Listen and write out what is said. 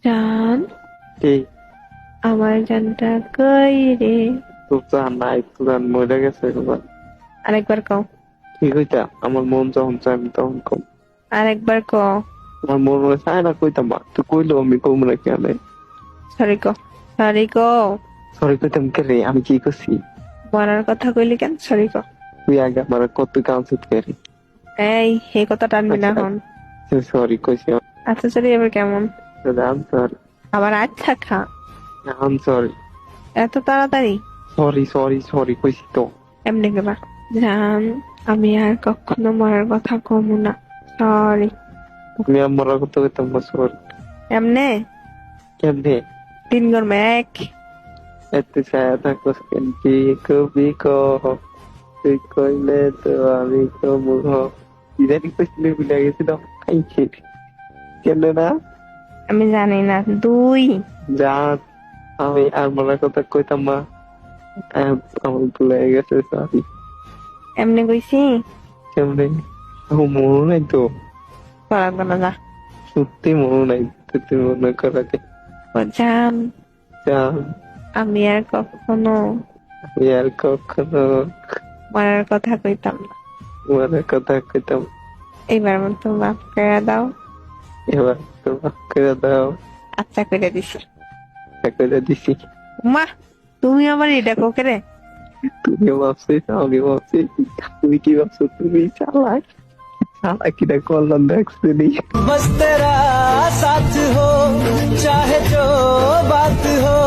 জান, কি আমার জানটা কই রে? তোর জান নাই, তোর জান মরে গেছে একবার। আরেকবার কও। কি কইতা? আমার মন যখন চায় আমি তখন কম। আরেকবার কও। আমার মন মনে চায় না কইতাম, মা তুই কইলো আমি কম না কেন? সরি কও। সরি কও। সরি কইতাম কে রে? আমি কি করছি? মরার কথা কইলি কেন? সরি কও। তুই আগে আমার কত কাউন্সিল করি। এই হে কথা টানবি না আচ্ছা হন। সরি কইছি। আচ্ছা সরি এবার কেমন? আম সরি, আবার আচ্ছা খা। আম সরি, এত তাড়াতাড়ি? সরি সরি সরি কইছি তো। এমনি কেবা? জান, আমি আর কখনো মরার কথা কমু না। সরি। আমি আমার কত কইতাম না সরি। এমনে কেমনে? 3 গরমে 1। এত ছায়া থাকো কেন? কি কবি কহ, তুই কইলে তো আমি কমু হ। ইদানি কইছিলে ভুলে গেছি তো। খাইছি কেন না? আমি জানি না। 2। জান, আমি আর মরার কথা কইতাম না। আমার ভুলে গেছে, সরি। এমনি কইছি। কেমনে? আমার মনে নাই তো। করা না যা। সত্যি মনে নাই তো, তুই মনে করাকে। ও জান, জান, আমি আর কখনো আমি আর কখনো মরার কথা কইতাম না। মরার কথা কইতাম। এইবার মতো মাফ করে দাও। এবার তো মাফ করে দাও। আচ্ছা করে দিছি। করে দিছি। মা, তুমি আমার এটা কোকে রে? তুমিও ভাবছিস, আমি ভাবছি। তুমি কি ভাবছো? তুমি চালাক। চালাকিটা করলাম দেখছি নি। बस तेरा साथ हो चाहे जो बात हो